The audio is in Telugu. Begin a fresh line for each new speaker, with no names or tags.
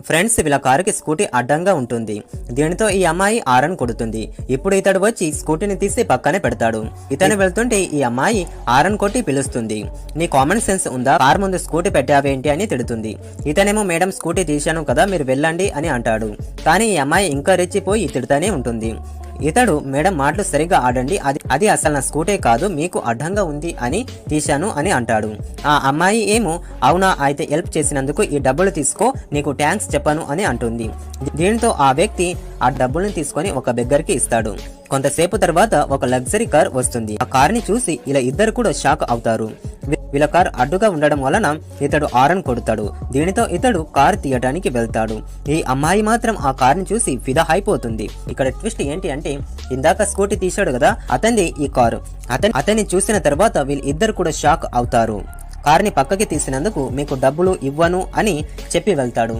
ఫ్రెండ్స్, వీళ్ళ కారుకి స్కూటీ అడ్డంగా ఉంటుంది. దీనితో ఈ అమ్మాయి ఆరన్ కొడుతుంది. ఇప్పుడు ఇతడు వచ్చి స్కూటీని తీసి పక్కనే పెడతాడు. ఇతను వెళ్తుంటే ఈ అమ్మాయి ఆరన్ కొట్టి పిలుస్తుంది. నీ కామన్ సెన్స్ ఉందా, కార్ ముందు స్కూటీ పెట్టావేంటి అని తిడుతుంది. ఇతనేమో మేడం స్కూటీ తీశాను కదా, మీరు వెళ్ళండి అని అంటాడు. కానీ ఈ అమ్మాయి ఇంకా రెచ్చిపోయి తిడుతూనే ఉంటుంది. ఇతడు మేడం మాటలు సరిగ్గా ఆడండి, అది అసలు నా స్కూటీ కాదు, మీకు అడ్డంగా ఉంది అని తీశాను అని అంటాడు. ఆ అమ్మాయి ఏమో అవునా, అయితే హెల్ప్ చేసినందుకు ఈ డబ్బులు తీసుకో, నీకు థ్యాంక్స్ చెప్పను అని అంటుంది. దీంతో ఆ వ్యక్తి ఆ డబ్బులను తీసుకొని ఒక బెగ్గర్కి ఇస్తాడు. కొంతసేపు తర్వాత ఒక లగ్జరీ కార్ వస్తుంది. ఆ కార్ని చూసి ఇలా ఇద్దరు కూడా షాక్ అవుతారు. వీళ్ళ కార్ అడ్డుగా ఉండడం వలన ఇతడు ఆరన్ కొడతాడు. దీనితో ఇతడు కార్ తీయడానికి వెళ్తాడు. ఈ అమ్మాయి మాత్రం ఆ కార్ని చూసి ఫిదా అయిపోతుంది. ఇక్కడ ట్విస్ట్ ఏంటి అంటే, ఇందాక స్కూటీ తీశాడు కదా, అతనిది ఈ కారు. అతన్ని చూసిన తర్వాత వీళ్ళు ఇద్దరు కూడా షాక్ అవుతారు. కార్ని పక్కకి తీసినందుకు మీకు డబ్బులు ఇవ్వను అని చెప్పి వెళ్తాడు.